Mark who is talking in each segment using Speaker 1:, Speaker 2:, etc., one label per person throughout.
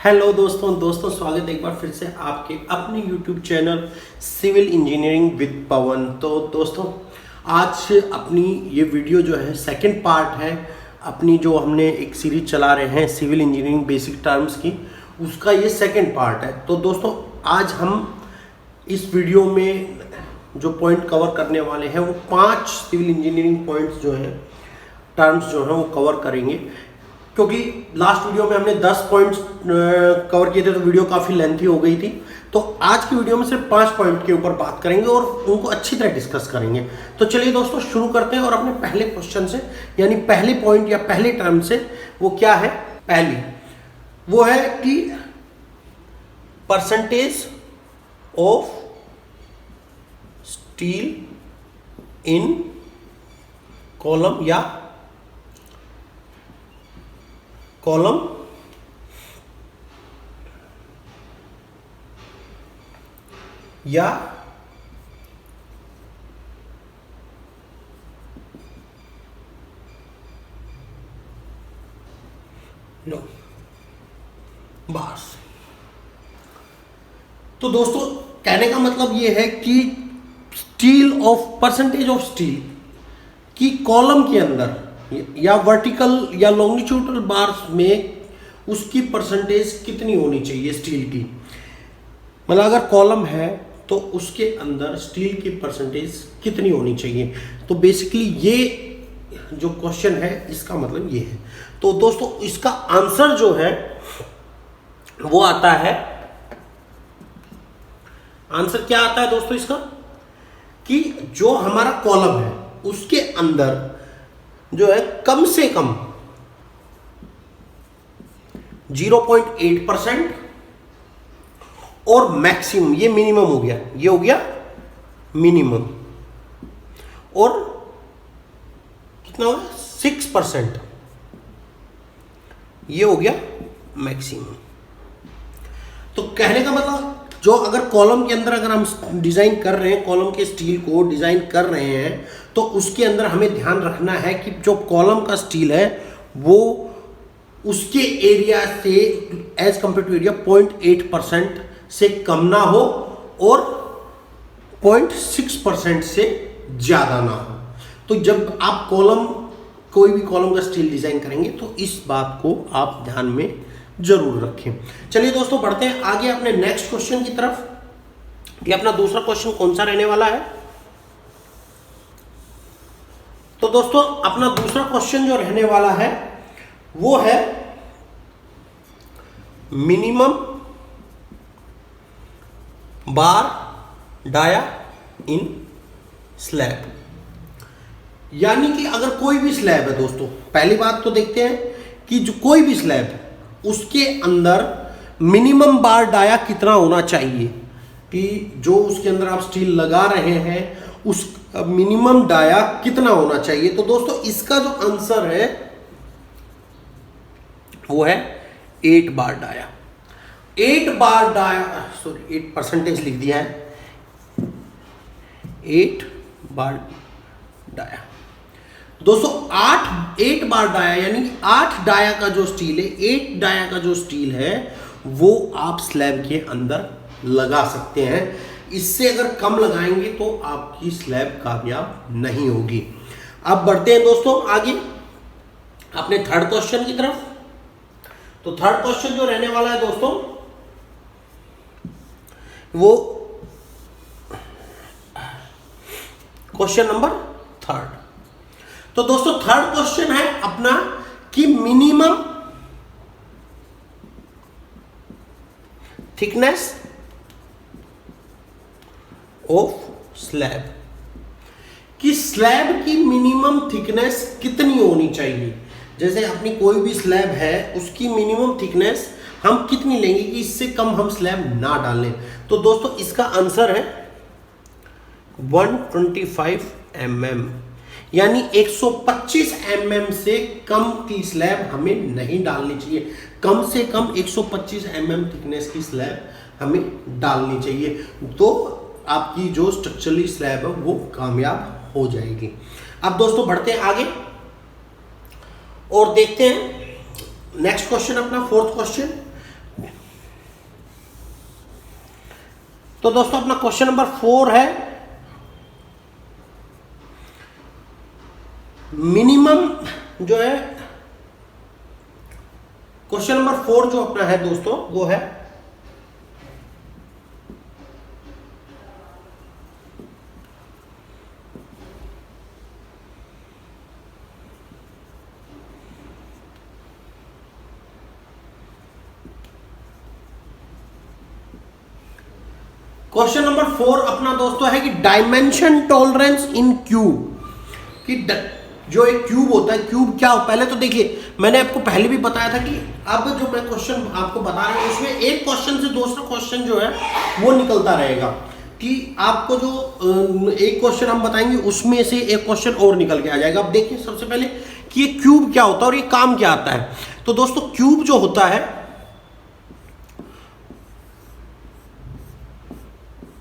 Speaker 1: Hello दोस्तों स्वागत है एक बार फिर से आपके अपने YouTube channel civil engineering with Pawan. तो दोस्तों आज अपनी ये वीडियो जो है सेकंड पार्ट है अपनी जो हमने एक सीरीज चला रहे हैं सिविल इंजीनियरिंग बेसिक टर्म्स की, उसका ये सेकंड पार्ट है। तो दोस्तों आज हम इस वीडियो में जो पॉइंट कवर करने वाले हैं वो 5 सिविल इंजीनियरिंग पॉइंट्स जो हैं टर्म्स जो हैं वो कवर करेंगे, क्योंकि लास्ट वीडियो में हमने 10 पॉइंट्स कवर किए थे तो वीडियो काफ़ी लेंथी हो गई थी। तो आज की वीडियो में सिर्फ 5 पॉइंट के ऊपर बात करेंगे और उनको अच्छी तरह डिस्कस करेंगे। तो चलिए दोस्तों शुरू करते हैं और अपने पहले क्वेश्चन से, यानी पहले पॉइंट या पहले टर्म से। वो क्या है? पहली वो है कि percentage of steel in column या कॉलम या नो बार्स। तो दोस्तों कहने का मतलब ये है कि steel of percentage of steel की कॉलम के अंदर या वर्टिकल या लॉन्गिट्यूडल बार्स में उसकी परसेंटेज कितनी होनी चाहिए स्टील की। मतलब अगर कॉलम है तो उसके अंदर स्टील की परसेंटेज कितनी होनी चाहिए। तो बेसिकली ये जो क्वेश्चन है इसका मतलब ये है। तो दोस्तों इसका आंसर जो है वो आता है, आंसर क्या आता है दोस्तों इसका, कि जो हमारा कॉलम है उसके अंदर जो है कम से कम 0.8% और मैक्सिमम, ये मिनिमम हो गया, ये हो गया मिनिमम, और कितना होगा 6%, ये हो गया मैक्सिमम। तो कहने का मतलब जो अगर कॉलम के अंदर अगर हम डिजाइन कर रहे हैं, कॉलम के स्टील को डिजाइन कर रहे हैं, तो उसके अंदर हमें ध्यान रखना है कि जो कॉलम का स्टील है वो उसके एरिया से एज कंपेयर टू एरिया 0.8% से कम ना हो और 0.6% से ज़्यादा ना हो। तो जब आप कोई भी कॉलम का स्टील डिज़ाइन करेंगे तो इस बात को आप ध्यान में जरूर रखें। चलिए दोस्तों बढ़ते हैं आगे अपने नेक्स्ट क्वेश्चन की तरफ। ये अपना दूसरा क्वेश्चन कौन सा रहने वाला है? तो दोस्तों अपना दूसरा क्वेश्चन जो रहने वाला है वो है minimum bar dia in slab. यानी कि अगर कोई भी स्लैब है दोस्तों, पहली बात तो देखते हैं कि जो कोई भी स्लैब है उसके अंदर मिनिमम बार डाया कितना होना चाहिए, कि जो उसके अंदर आप स्टील लगा रहे हैं उस मिनिमम डाया कितना होना चाहिए। तो दोस्तों इसका जो आंसर है वो है 8 बार डाया। 8 बार डाया, सॉरी 8% लिख दिया है, 8 बार डाया। दोस्तों 8 बार डाया यानी 8 डाया का जो स्टील है, 8 डाया का जो स्टील है वो आप स्लैब के अंदर लगा सकते हैं। इससे अगर कम लगाएंगे तो आपकी स्लैब कामयाब नहीं होगी। अब बढ़ते हैं दोस्तों आगे अपने थर्ड क्वेश्चन की तरफ। तो थर्ड क्वेश्चन जो रहने वाला है दोस्तों वो क्वेश्चन नंबर 3। तो दोस्तों थर्ड क्वेश्चन है अपना कि मिनिमम थिकनेस ऑफ स्लैब, कि स्लैब की मिनिमम थिकनेस कितनी होनी चाहिए। जैसे अपनी कोई भी स्लैब है उसकी मिनिमम थिकनेस हम कितनी लेंगे कि इससे कम हम स्लैब ना डालें। तो दोस्तों इसका आंसर है 125 mm, यानी 125 mm से कम की स्लैब हमें नहीं डालनी चाहिए। कम से कम 125 mm थिकनेस की स्लैब हमें डालनी चाहिए, तो आपकी जो स्ट्रक्चरली स्लैब है वो कामयाब हो जाएगी। अब दोस्तों बढ़ते हैं आगे और देखते हैं नेक्स्ट क्वेश्चन अपना फोर्थ क्वेश्चन। तो दोस्तों अपना क्वेश्चन नंबर 4 है, मिनिमम जो है, क्वेश्चन नंबर 4 जो अपना है दोस्तों वो है क्वेश्चन नंबर 4 अपना दोस्तों है कि डायमेंशन टॉलरेंस इन क्यूब, कि जो एक क्यूब होता है, क्यूब क्या हो, पहले तो देखिए मैंने आपको पहले भी बताया था कि अब जो मैं क्वेश्चन आपको बता रहा हूं उसमें एक क्वेश्चन से दूसरा क्वेश्चन जो है वो निकलता रहेगा, कि आपको जो एक क्वेश्चन हम बताएंगे उसमें से एक क्वेश्चन और निकल के आ जाएगा। अब देखिए सबसे पहले कि ये क्यूब क्या होता है और ये काम क्या आता है। तो दोस्तों क्यूब जो होता है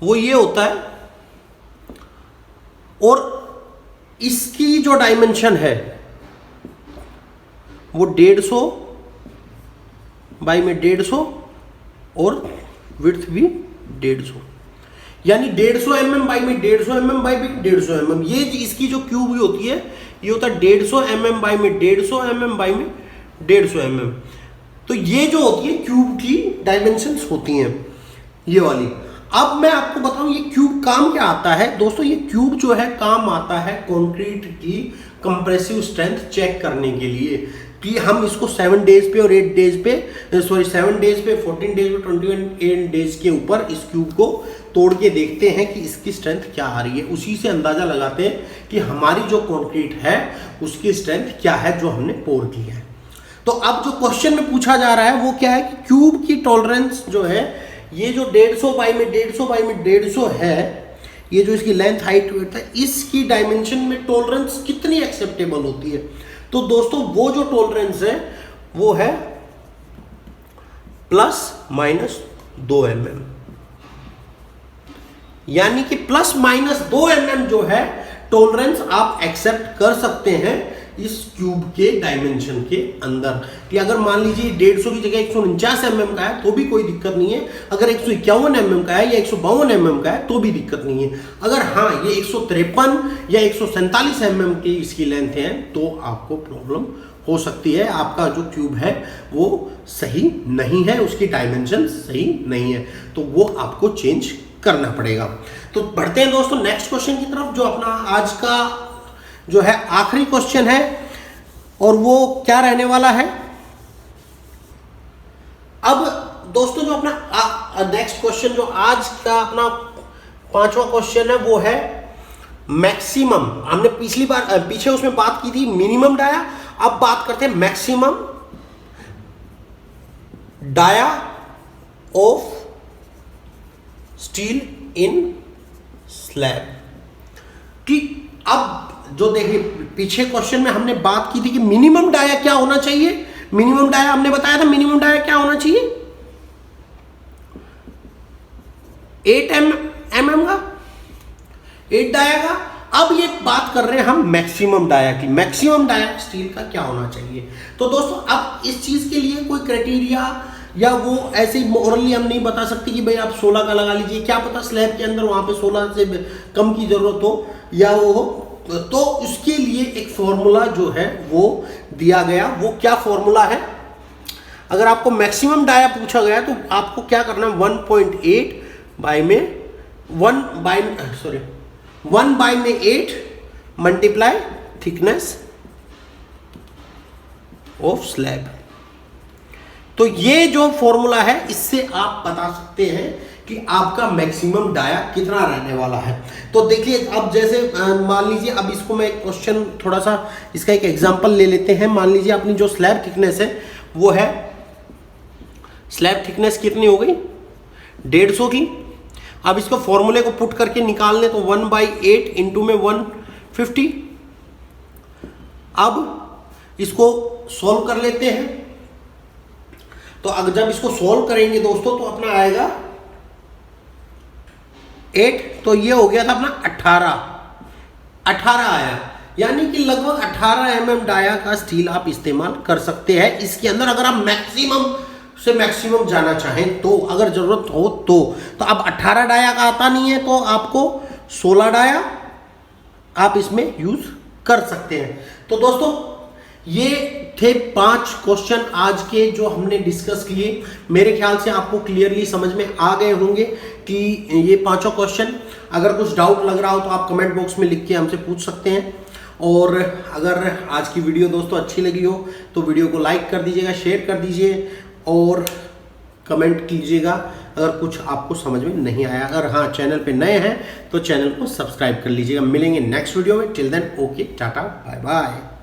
Speaker 1: वो ये होता है, और इसकी जो डायमेंशन है वो 150 बाई में 150 और विड्थ भी 150, यानी 150 mm बाई में 150 mm बाई में 150 mm। ये इसकी जो क्यूब भी होती है ये होता है 150 mm बाई में 150 mm बाई में 150 mm। तो ये जो होती है क्यूब की डायमेंशंस होती हैं ये वाली। अब मैं आपको बताऊं ये क्यूब काम क्या आता है दोस्तों। ये क्यूब जो है काम आता है कंक्रीट की कंप्रेसिव स्ट्रेंथ चेक करने के लिए, कि हम इसको 7 डेज पे और 8 डेज पे 7 डेज पे, 14 डेज पे, 21 डेज के ऊपर इस क्यूब को तोड़ के देखते हैं कि इसकी स्ट्रेंथ क्या आ रही है। उसी से अंदाजा लगाते हैं कि हमारी जो कंक्रीट है उसकी स्ट्रेंथ क्या है जो हमने पोर की है। तो अब जो क्वेश्चन में पूछा जा रहा है वो क्या है कि क्यूब की टॉलरेंस जो है, ये जो 150 बाई में 150 बाई में 150 है, ये जो इसकी लेंथ हाइट वेट है, इसकी डायमेंशन में टॉलरेंस कितनी एक्सेप्टेबल होती है। तो दोस्तों वो जो टॉलरेंस है वो है ±2 mm, यानी कि ±2 mm जो है टॉलरेंस आप एक्सेप्ट कर सकते हैं इस क्यूब के डायमेंशन के अंदर। कि अगर मान लीजिए 150 की जगह 149 mm का है तो भी कोई दिक्कत नहीं है, अगर 151 mm का है या 152 mm का है तो भी दिक्कत नहीं है। अगर हाँ ये 153 या 147 mm की इसकी लेंथ है तो आपको प्रॉब्लम हो सकती है, आपका जो क्यूब है वो सही नहीं है, उसकी डायमेंशन सही नहीं है, तो वो आपको चेंज करना पड़ेगा। तो बढ़ते हैं दोस्तों नेक्स्ट क्वेश्चन की तरफ, जो अपना आज का जो है आखिरी क्वेश्चन है, और वो क्या रहने वाला है। अब दोस्तों जो अपना नेक्स्ट क्वेश्चन जो आज का अपना 5वां क्वेश्चन है वो है मैक्सिमम। हमने पिछली बार पीछे उसमें बात की थी मिनिमम डाया, अब बात करते हैं maximum dia of steel in slab. कि अब जो देखिए पीछे क्वेश्चन में हमने बात की थी कि मिनिमम डाया क्या होना चाहिए। मिनिमम डाया हमने बताया था, मिनिमम डाया क्या होना चाहिए 8 mm का, 8 डाया का। अब ये बात कर रहे हैं हम मैक्सिमम डाया की, मैक्सिमम डाया स्टील का क्या होना चाहिए। तो दोस्तों अब इस चीज के लिए कोई क्राइटेरिया या वो ऐसे ही मोरली हम नहीं बता सकते कि भाई आप 16 का लगा लीजिए, क्या पता स्लैब के अंदर वहां पे 16 से कम की जरूरत हो या वो हो। तो उसके लिए एक फॉर्मूला जो है वो दिया गया, वो क्या फॉर्मूला है। अगर आपको मैक्सिमम डाया पूछा गया तो आपको क्या करना है 1.8 बाई में 1 बाई में 8 मल्टीप्लाई थिकनेस ऑफ स्लैब। तो ये जो फॉर्मूला है इससे आप बता सकते हैं कि आपका मैक्सिमम डाया कितना रहने वाला है। तो देखिए अब जैसे मान लीजिए, अब इसको मैं क्वेश्चन थोड़ा सा इसका एक एग्जांपल ले लेते हैं। मान लीजिए अपनी जो स्लैब थिकनेस है वो है, स्लैब थिकनेस कितनी हो गई 150 की। अब इसको फॉर्मूले को पुट करके निकाल लें तो 1/8 इंटू में 150। अब इसको सॉल्व कर लेते हैं। तो अगर जब इसको सॉल्व करेंगे दोस्तों तो अपना आएगा 8, तो ये हो गया था अपना 18 आया, यानी कि लगभग 18 mm डाया का स्टील आप इस्तेमाल कर सकते हैं इसके अंदर, अगर आप मैक्सिमम से मैक्सिमम जाना चाहें तो, अगर ज़रूरत हो तो अब 18 डाया का आता नहीं है तो आपको 16 डाया आप इसमें यूज़ कर सकते हैं। तो दोस्तों ये थे 5 क्वेश्चन आज के जो हमने डिस्कस किए। मेरे ख्याल से आपको क्लियरली समझ में आ गए होंगे कि ये 5 क्वेश्चन। अगर कुछ डाउट लग रहा हो तो आप कमेंट बॉक्स में लिख के हमसे पूछ सकते हैं। और अगर आज की वीडियो दोस्तों अच्छी लगी हो तो वीडियो को लाइक कर दीजिएगा, शेयर कर दीजिए और कमेंट कीजिएगा अगर कुछ आपको समझ में नहीं आया। अगर हाँ चैनल पे नए हैं तो चैनल को सब्सक्राइब कर लीजिएगा। मिलेंगे नेक्स्ट वीडियो में। Till then okay, tata, bye bye.